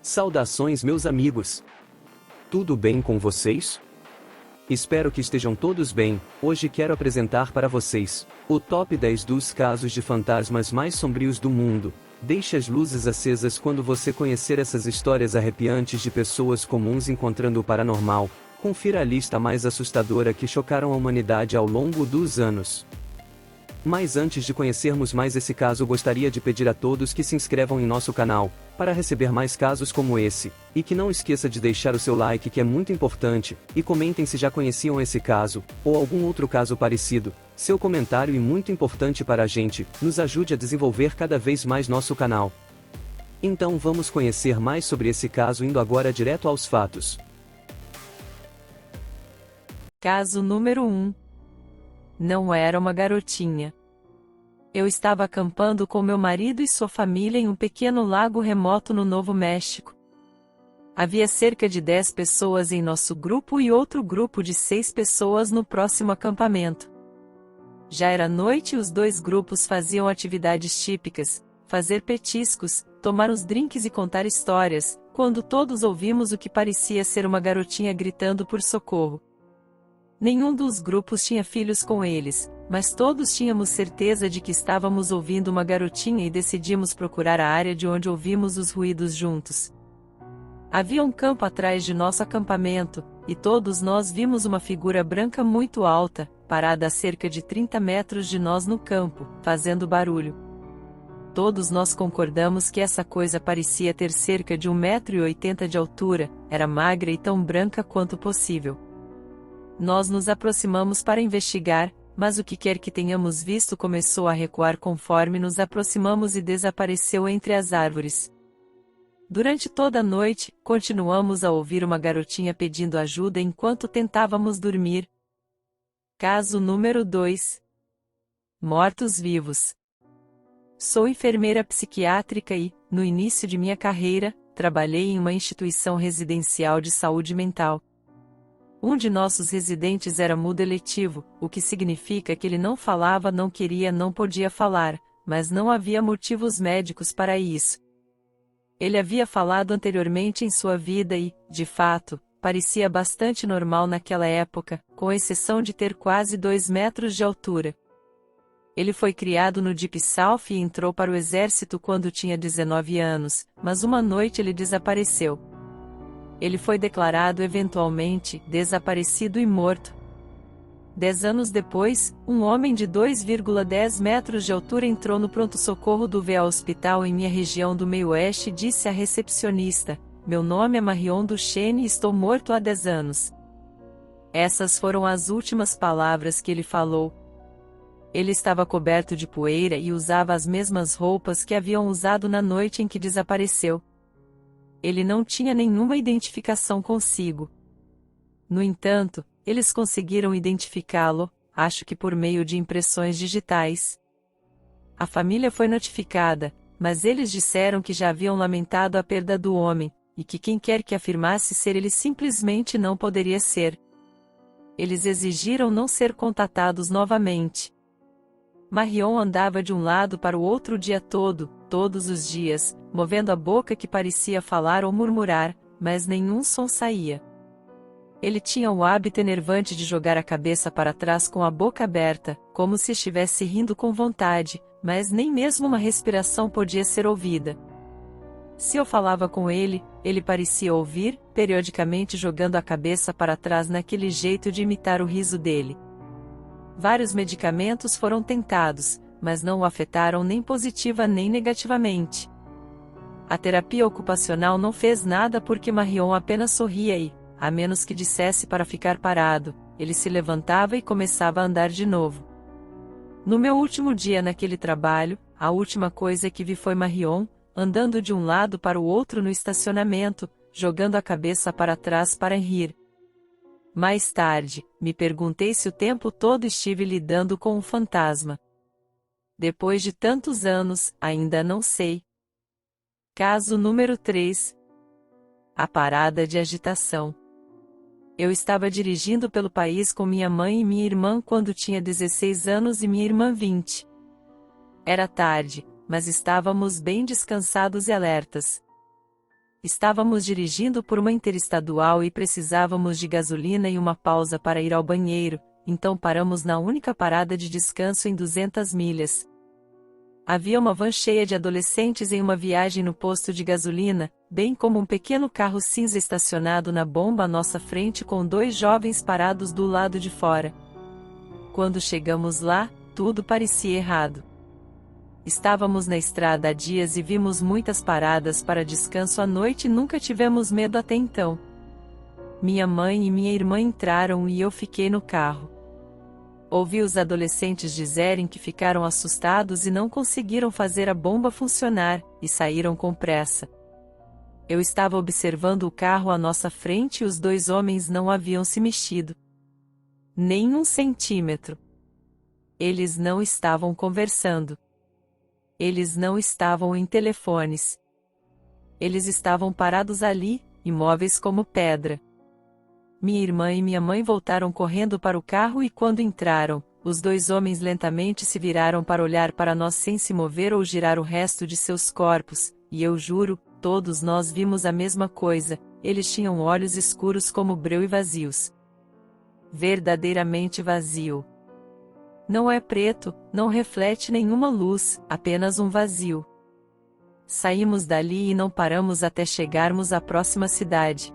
Saudações, meus amigos! Tudo bem com vocês? Espero que estejam todos bem. Hoje quero apresentar para vocês o top 10 dos casos de fantasmas mais sombrios do mundo. Deixe as luzes acesas quando você conhecer essas histórias arrepiantes de pessoas comuns encontrando o paranormal. Confira a lista mais assustadora que chocaram a humanidade ao longo dos anos. Mas antes de conhecermos mais esse caso, gostaria de pedir a todos que se inscrevam em nosso canal, para receber mais casos como esse, e que não esqueça de deixar o seu like, que é muito importante, e comentem se já conheciam esse caso, ou algum outro caso parecido. Seu comentário é muito importante para a gente, nos ajude a desenvolver cada vez mais nosso canal. Então vamos conhecer mais sobre esse caso, indo agora direto aos fatos. Caso número 1. Não era uma garotinha. Eu estava acampando com meu marido e sua família em um pequeno lago remoto no Novo México. Havia cerca de 10 pessoas em nosso grupo e outro grupo de 6 pessoas no próximo acampamento. Já era noite e os dois grupos faziam atividades típicas, fazer petiscos, tomar os drinks e contar histórias, quando todos ouvimos o que parecia ser uma garotinha gritando por socorro. Nenhum dos grupos tinha filhos com eles, mas todos tínhamos certeza de que estávamos ouvindo uma garotinha e decidimos procurar a área de onde ouvimos os ruídos juntos. Havia um campo atrás de nosso acampamento, e todos nós vimos uma figura branca muito alta, parada a cerca de 30 metros de nós no campo, fazendo barulho. Todos nós concordamos que essa coisa parecia ter cerca de 1,80 m de altura, era magra e tão branca quanto possível. Nós nos aproximamos para investigar, mas o que quer que tenhamos visto começou a recuar conforme nos aproximamos e desapareceu entre as árvores. Durante toda a noite, continuamos a ouvir uma garotinha pedindo ajuda enquanto tentávamos dormir. Caso número 2. Mortos-vivos. Sou enfermeira psiquiátrica e, no início de minha carreira, trabalhei em uma instituição residencial de saúde mental. Um de nossos residentes era mudo eletivo, o que significa que ele não falava, não queria, não podia falar, mas não havia motivos médicos para isso. Ele havia falado anteriormente em sua vida e, de fato, parecia bastante normal naquela época, com exceção de ter quase 2 metros de altura. Ele foi criado no Deep South e entrou para o exército quando tinha 19 anos, mas uma noite ele desapareceu. Ele foi declarado eventualmente desaparecido e morto. 10 anos depois, um homem de 2,10 metros de altura entrou no pronto-socorro do VA Hospital em minha região do meio-oeste e disse à recepcionista: "Meu nome é Marion Duchesne e estou morto há 10 anos." Essas foram as últimas palavras que ele falou. Ele estava coberto de poeira e usava as mesmas roupas que haviam usado na noite em que desapareceu. Ele não tinha nenhuma identificação consigo. No entanto, eles conseguiram identificá-lo, acho que por meio de impressões digitais. A família foi notificada, mas eles disseram que já haviam lamentado a perda do homem, e que quem quer que afirmasse ser ele simplesmente não poderia ser. Eles exigiram não ser contatados novamente. Marion andava de um lado para o outro o dia todo, todos os dias, movendo a boca que parecia falar ou murmurar, mas nenhum som saía. Ele tinha o hábito enervante de jogar a cabeça para trás com a boca aberta, como se estivesse rindo com vontade, mas nem mesmo uma respiração podia ser ouvida. Se eu falava com ele, ele parecia ouvir, periodicamente jogando a cabeça para trás naquele jeito de imitar o riso dele. Vários medicamentos foram tentados, mas não o afetaram nem positiva nem negativamente. A terapia ocupacional não fez nada porque Marion apenas sorria e, a menos que dissesse para ficar parado, ele se levantava e começava a andar de novo. No meu último dia naquele trabalho, a última coisa que vi foi Marion, andando de um lado para o outro no estacionamento, jogando a cabeça para trás para rir. Mais tarde, me perguntei se o tempo todo estive lidando com um fantasma. Depois de tantos anos, ainda não sei. Caso número 3. A parada de agitação. Eu estava dirigindo pelo país com minha mãe e minha irmã quando tinha 16 anos e minha irmã 20. Era tarde, mas estávamos bem descansados e alertas. Estávamos dirigindo por uma interestadual e precisávamos de gasolina e uma pausa para ir ao banheiro, então paramos na única parada de descanso em 200 milhas. Havia uma van cheia de adolescentes em uma viagem no posto de gasolina, bem como um pequeno carro cinza estacionado na bomba à nossa frente com 2 jovens parados do lado de fora. Quando chegamos lá, tudo parecia errado. Estávamos na estrada há dias e vimos muitas paradas para descanso à noite e nunca tivemos medo até então. Minha mãe e minha irmã entraram e eu fiquei no carro. Ouvi os adolescentes dizerem que ficaram assustados e não conseguiram fazer a bomba funcionar, e saíram com pressa. Eu estava observando o carro à nossa frente e os 2 homens não haviam se mexido. Nem 1 centímetro. Eles não estavam conversando. Eles não estavam em telefones. Eles estavam parados ali, imóveis como pedra. Minha irmã e minha mãe voltaram correndo para o carro e quando entraram, os 2 homens lentamente se viraram para olhar para nós sem se mover ou girar o resto de seus corpos, e eu juro, todos nós vimos a mesma coisa, eles tinham olhos escuros como breu e vazios. Verdadeiramente vazio. Não é preto, não reflete nenhuma luz, apenas um vazio. Saímos dali e não paramos até chegarmos à próxima cidade.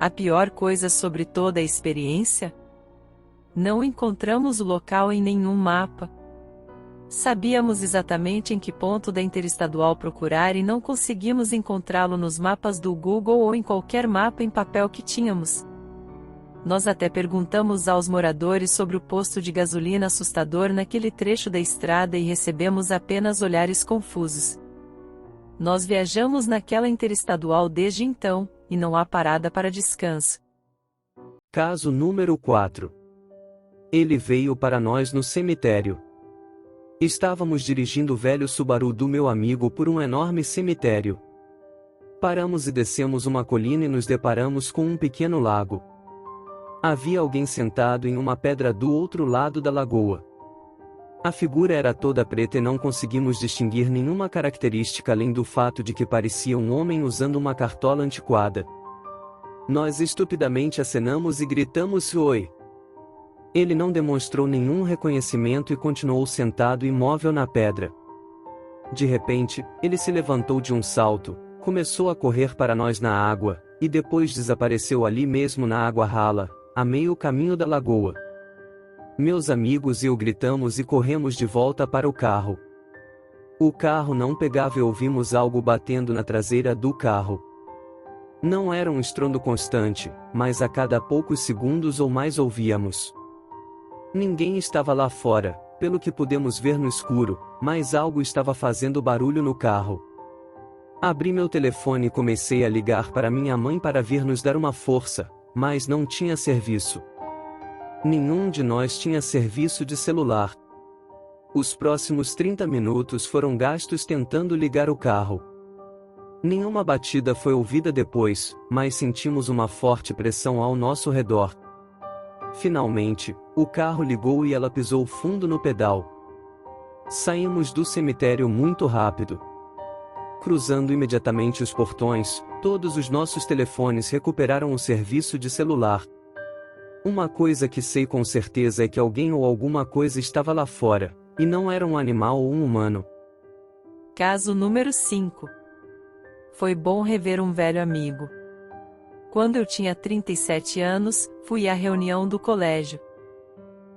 A pior coisa sobre toda a experiência? Não encontramos o local em nenhum mapa. Sabíamos exatamente em que ponto da interestadual procurar e não conseguimos encontrá-lo nos mapas do Google ou em qualquer mapa em papel que tínhamos. Nós até perguntamos aos moradores sobre o posto de gasolina assustador naquele trecho da estrada e recebemos apenas olhares confusos. Nós viajamos naquela interestadual desde então, e não há parada para descanso. Caso número 4. Ele veio para nós no cemitério. Estávamos dirigindo o velho Subaru do meu amigo por um enorme cemitério. Paramos e descemos uma colina e nos deparamos com um pequeno lago. Havia alguém sentado em uma pedra do outro lado da lagoa. A figura era toda preta e não conseguimos distinguir nenhuma característica além do fato de que parecia um homem usando uma cartola antiquada. Nós estupidamente acenamos e gritamos "Oi!". Ele não demonstrou nenhum reconhecimento e continuou sentado imóvel na pedra. De repente, ele se levantou de um salto, começou a correr para nós na água, e depois desapareceu ali mesmo na água rala, a meio caminho da lagoa. Meus amigos e eu gritamos e corremos de volta para o carro. O carro não pegava e ouvimos algo batendo na traseira do carro. Não era um estrondo constante, mas a cada poucos segundos ou mais ouvíamos. Ninguém estava lá fora, pelo que pudemos ver no escuro, mas algo estava fazendo barulho no carro. Abri meu telefone e comecei a ligar para minha mãe para vir nos dar uma força, mas não tinha serviço. Nenhum de nós tinha serviço de celular. Os próximos 30 minutos foram gastos tentando ligar o carro. Nenhuma batida foi ouvida depois, mas sentimos uma forte pressão ao nosso redor. Finalmente, o carro ligou e ela pisou fundo no pedal. Saímos do cemitério muito rápido. Cruzando imediatamente os portões, todos os nossos telefones recuperaram o serviço de celular. Uma coisa que sei com certeza é que alguém ou alguma coisa estava lá fora, e não era um animal ou um humano. Caso número 5. Foi bom rever um velho amigo. Quando eu tinha 37 anos, fui à reunião do colégio.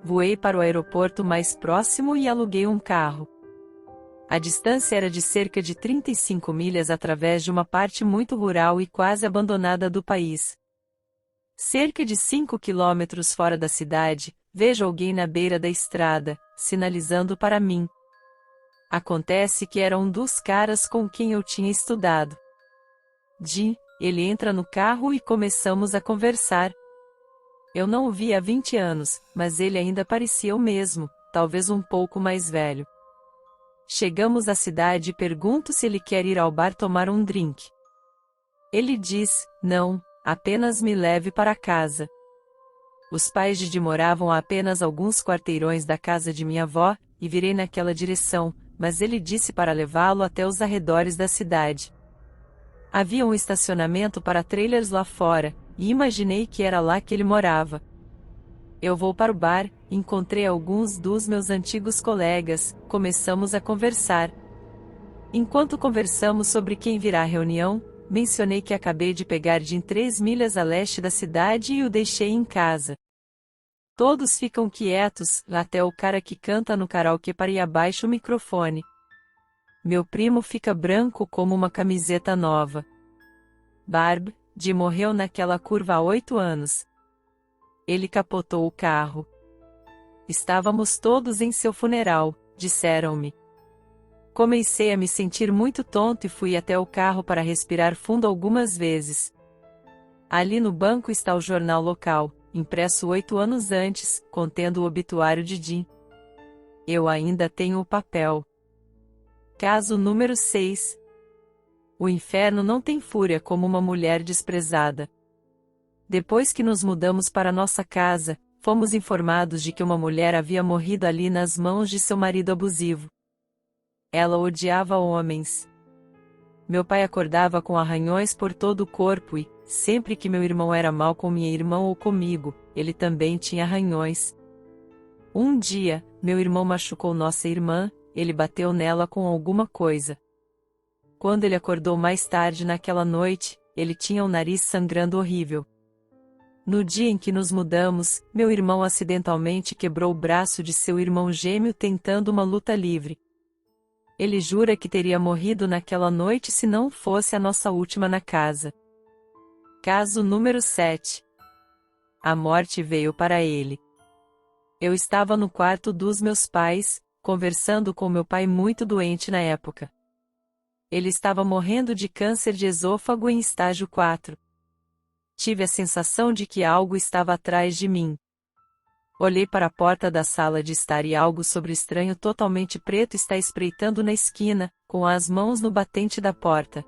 Voei para o aeroporto mais próximo e aluguei um carro. A distância era de cerca de 35 milhas através de uma parte muito rural e quase abandonada do país. Cerca de 5 quilômetros fora da cidade, vejo alguém na beira da estrada, sinalizando para mim. Acontece que era um dos caras com quem eu tinha estudado. Ele entra no carro e começamos a conversar. Eu não o vi há 20 anos, mas ele ainda parecia o mesmo, talvez um pouco mais velho. Chegamos à cidade e pergunto se ele quer ir ao bar tomar um drink. Ele diz, não, apenas me leve para casa. Os pais de moravam a apenas alguns quarteirões da casa de minha avó, e virei naquela direção, mas ele disse para levá-lo até os arredores da cidade. Havia um estacionamento para trailers lá fora, e imaginei que era lá que ele morava. Eu vou para o bar, encontrei alguns dos meus antigos colegas, começamos a conversar. Enquanto conversamos sobre quem virá à reunião, mencionei que acabei de pegar Jim 3 milhas a leste da cidade e o deixei em casa. Todos ficam quietos, até o cara que canta no karaokê para ir abaixo o microfone. Meu primo fica branco como uma camiseta nova. Barb, Jim morreu naquela curva há 8 anos. Ele capotou o carro. Estávamos todos em seu funeral, disseram-me. Comecei a me sentir muito tonto e fui até o carro para respirar fundo algumas vezes. Ali no banco está o jornal local, impresso 8 anos antes, contendo o obituário de Jim. Eu ainda tenho o papel. Caso número 6. O inferno não tem fúria como uma mulher desprezada. Depois que nos mudamos para nossa casa, fomos informados de que uma mulher havia morrido ali nas mãos de seu marido abusivo. Ela odiava homens. Meu pai acordava com arranhões por todo o corpo e, sempre que meu irmão era mal com minha irmã ou comigo, ele também tinha arranhões. Um dia, meu irmão machucou nossa irmã, ele bateu nela com alguma coisa. Quando ele acordou mais tarde naquela noite, ele tinha o nariz sangrando horrível. No dia em que nos mudamos, meu irmão acidentalmente quebrou o braço de seu irmão gêmeo tentando uma luta livre. Ele jura que teria morrido naquela noite se não fosse a nossa última na casa. Caso número 7. A morte veio para ele. Eu estava no quarto dos meus pais, conversando com meu pai muito doente na época. Ele estava morrendo de câncer de esôfago em estágio 4. Tive a sensação de que algo estava atrás de mim. Olhei para a porta da sala de estar e algo estranho totalmente preto está espreitando na esquina, com as mãos no batente da porta.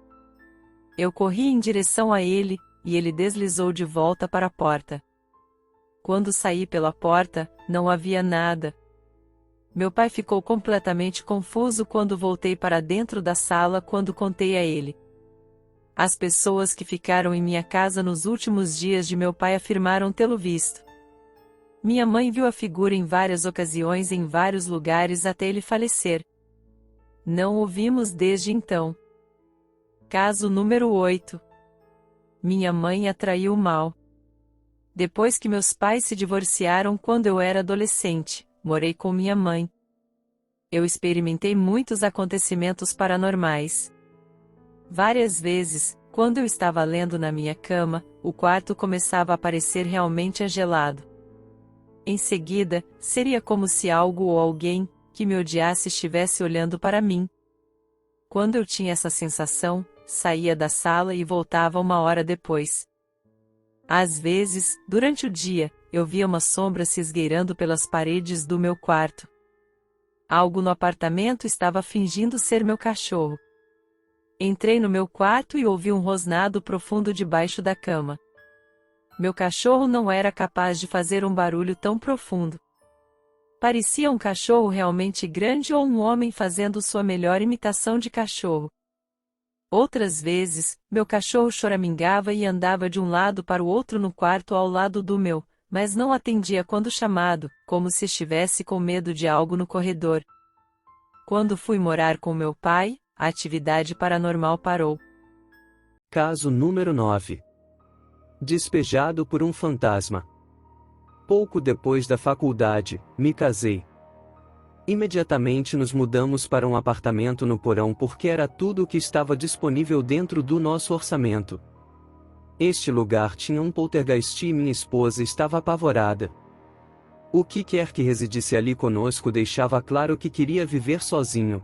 Eu corri em direção a ele, e ele deslizou de volta para a porta. Quando saí pela porta, não havia nada. Meu pai ficou completamente confuso quando voltei para dentro da sala quando contei a ele. As pessoas que ficaram em minha casa nos últimos dias de meu pai afirmaram tê-lo visto. Minha mãe viu a figura em várias ocasiões em vários lugares até ele falecer. Não o vimos desde então. Caso número 8. Minha mãe atraiu o mal. Depois que meus pais se divorciaram quando eu era adolescente, morei com minha mãe. Eu experimentei muitos acontecimentos paranormais. Várias vezes, quando eu estava lendo na minha cama, o quarto começava a parecer realmente gelado. Em seguida, seria como se algo ou alguém, que me odiasse estivesse olhando para mim. Quando eu tinha essa sensação, saía da sala e voltava 1 hora depois. Às vezes, durante o dia, eu via uma sombra se esgueirando pelas paredes do meu quarto. Algo no apartamento estava fingindo ser meu cachorro. Entrei no meu quarto e ouvi um rosnado profundo debaixo da cama. Meu cachorro não era capaz de fazer um barulho tão profundo. Parecia um cachorro realmente grande ou um homem fazendo sua melhor imitação de cachorro. Outras vezes, meu cachorro choramingava e andava de um lado para o outro no quarto ao lado do meu, mas não atendia quando chamado, como se estivesse com medo de algo no corredor. Quando fui morar com meu pai, a atividade paranormal parou. Caso número 9. Despejado por um fantasma. Pouco depois da faculdade, me casei. Imediatamente nos mudamos para um apartamento no porão porque era tudo o que estava disponível dentro do nosso orçamento. Este lugar tinha um poltergeist e minha esposa estava apavorada. O que quer que residisse ali conosco deixava claro que queria viver sozinho.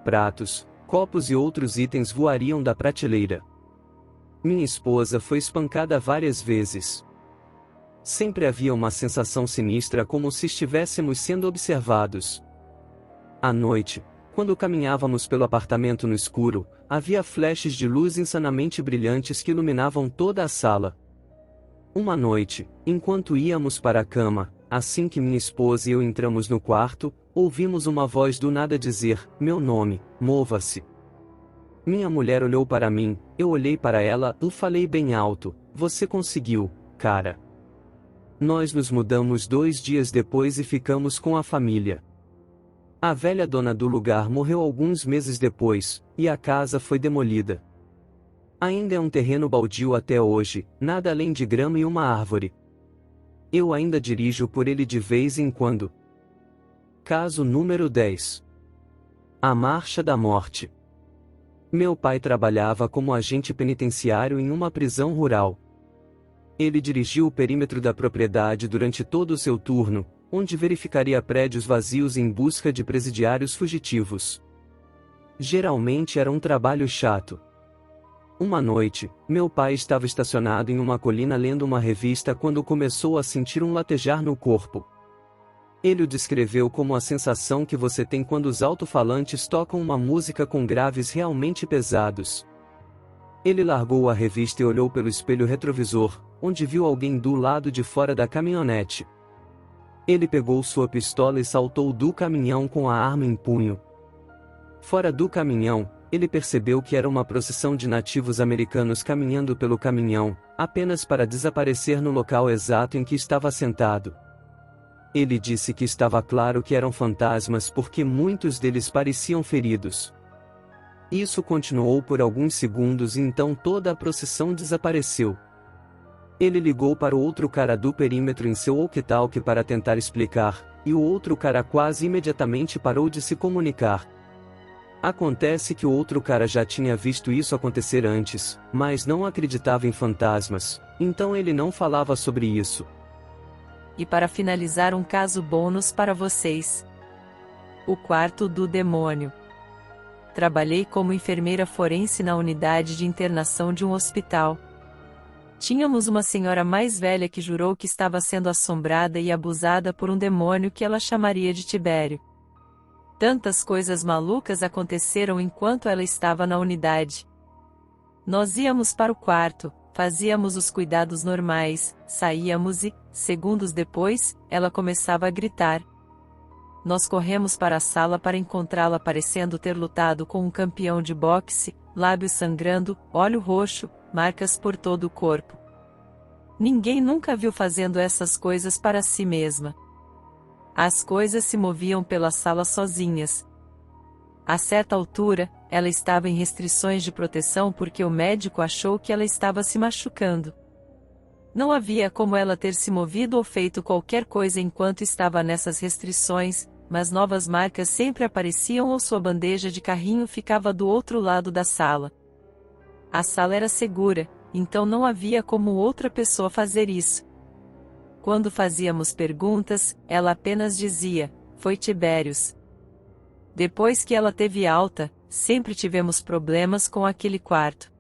Pratos, copos e outros itens voariam da prateleira. Minha esposa foi espancada várias vezes. Sempre havia uma sensação sinistra como se estivéssemos sendo observados. À noite, quando caminhávamos pelo apartamento no escuro, havia flashes de luz insanamente brilhantes que iluminavam toda a sala. Uma noite, enquanto íamos para a cama, assim que minha esposa e eu entramos no quarto, ouvimos uma voz do nada dizer: "Meu nome, mova-se." Minha mulher olhou para mim, eu olhei para ela e falei bem alto: você conseguiu, cara. Nós nos mudamos 2 dias depois e ficamos com a família. A velha dona do lugar morreu alguns meses depois, e a casa foi demolida. Ainda é um terreno baldio até hoje, nada além de grama e uma árvore. Eu ainda dirijo por ele de vez em quando. Caso número 10. A Marcha da Morte. Meu pai trabalhava como agente penitenciário em uma prisão rural. Ele dirigiu o perímetro da propriedade durante todo o seu turno, onde verificaria prédios vazios em busca de presidiários fugitivos. Geralmente era um trabalho chato. Uma noite, meu pai estava estacionado em uma colina lendo uma revista quando começou a sentir um latejar no corpo. Ele o descreveu como a sensação que você tem quando os alto-falantes tocam uma música com graves realmente pesados. Ele largou a revista e olhou pelo espelho retrovisor, onde viu alguém do lado de fora da caminhonete. Ele pegou sua pistola e saltou do caminhão com a arma em punho. Fora do caminhão, ele percebeu que era uma procissão de nativos americanos caminhando pelo caminhão, apenas para desaparecer no local exato em que estava sentado. Ele disse que estava claro que eram fantasmas porque muitos deles pareciam feridos. Isso continuou por alguns segundos e então toda a procissão desapareceu. Ele ligou para o outro cara do perímetro em seu walkie-talkie para tentar explicar, e o outro cara quase imediatamente parou de se comunicar. Acontece que o outro cara já tinha visto isso acontecer antes, mas não acreditava em fantasmas, então ele não falava sobre isso. E para finalizar, um caso bônus para vocês. O quarto do demônio. Trabalhei como enfermeira forense na unidade de internação de um hospital. Tínhamos uma senhora mais velha que jurou que estava sendo assombrada e abusada por um demônio que ela chamaria de Tibério. Tantas coisas malucas aconteceram enquanto ela estava na unidade. Nós íamos para o quarto, fazíamos os cuidados normais, saíamos e, segundos depois, ela começava a gritar. Nós corremos para a sala para encontrá-la parecendo ter lutado com um campeão de boxe, lábios sangrando, olho roxo, marcas por todo o corpo. Ninguém nunca viu fazendo essas coisas para si mesma. As coisas se moviam pela sala sozinhas. A certa altura, ela estava em restrições de proteção porque o médico achou que ela estava se machucando. Não havia como ela ter se movido ou feito qualquer coisa enquanto estava nessas restrições, mas novas marcas sempre apareciam ou sua bandeja de carrinho ficava do outro lado da sala. A sala era segura, então não havia como outra pessoa fazer isso. Quando fazíamos perguntas, ela apenas dizia: "Foi Tibérios." Depois que ela teve alta, sempre tivemos problemas com aquele quarto.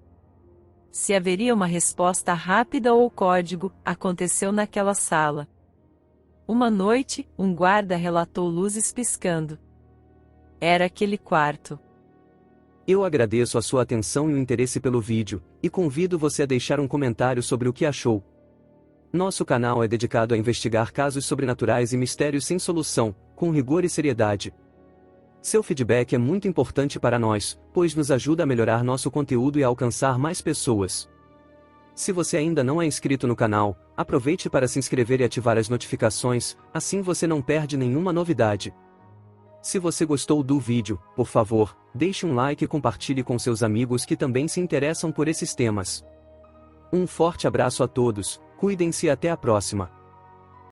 Se haveria uma resposta rápida ou código, aconteceu naquela sala. Uma noite, um guarda relatou luzes piscando. Era aquele quarto. Eu agradeço a sua atenção e o interesse pelo vídeo, e convido você a deixar um comentário sobre o que achou. Nosso canal é dedicado a investigar casos sobrenaturais e mistérios sem solução, com rigor e seriedade. Seu feedback é muito importante para nós, pois nos ajuda a melhorar nosso conteúdo e a alcançar mais pessoas. Se você ainda não é inscrito no canal, aproveite para se inscrever e ativar as notificações, assim você não perde nenhuma novidade. Se você gostou do vídeo, por favor, deixe um like e compartilhe com seus amigos que também se interessam por esses temas. Um forte abraço a todos, cuidem-se e até a próxima.